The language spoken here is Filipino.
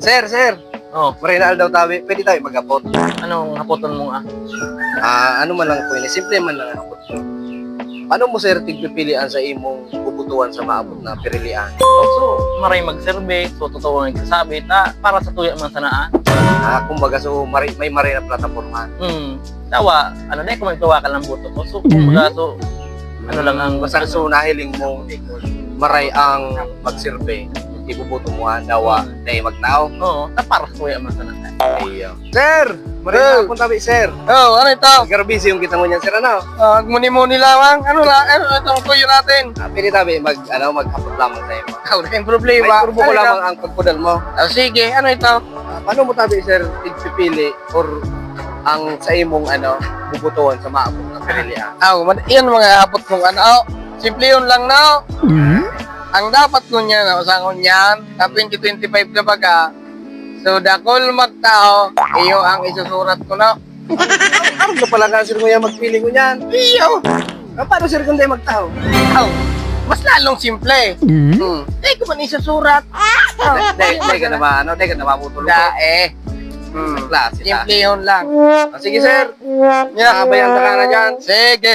Sir. Oh, Marinal daw tabi. Pwede tayo mag-apot. anong haputon mo ah? Ano man lang po yun. Simple man lang ang apot ko. Paano mo, sir, tigpipilian sa imong bubutuan sa maabot na pirilian? So, maray mag-survey, so totoo ang nagsasabi, para sa tuya man sanaan. Kumbaga, so, may maray na plataforma. Tawa, ano na, kung magtawa ka lang buto ko. So, kumbaga, so, ano lang ang... Basta so, nahiling mo maray ang mag-survey. Ibubuto mo ang dawa na magtao. Oo, para sa tuya man sanaan. Sir! Maray na akong tabi, sir. Oh, ano ito? Garbisi yung kita mo niyan, sir, ano? Muni-muni lamang. Ano itong tuyo natin? Pwede tabi, maghapot lamang tayo. Wala kayong May problema. turbo ko lamang ang pagpudal mo. Sige, ano ito? Paano mo tabi, sir, tigpipili or ang sa imong bubutuan sa maabot na pirilian? Yan mga hapot kong ano. Simple yun lang na. Ang dapat ko niya, usangon yan, sa 2025 na baga, so dakol magtao, iyo ang isusurat ko na. Ano na pala nga, sir, mo yan magpili ko niyan? Iyo! Paano, sir, kung tayo magtao? Mas lalong simple. Hindi ko man isusurat. Dahil ka na ba, dahil ka na mabutulog ko? Klase ta. Simple yun lang. Sige, sir. Yeah. Nakabayang ka na dyan. Sige.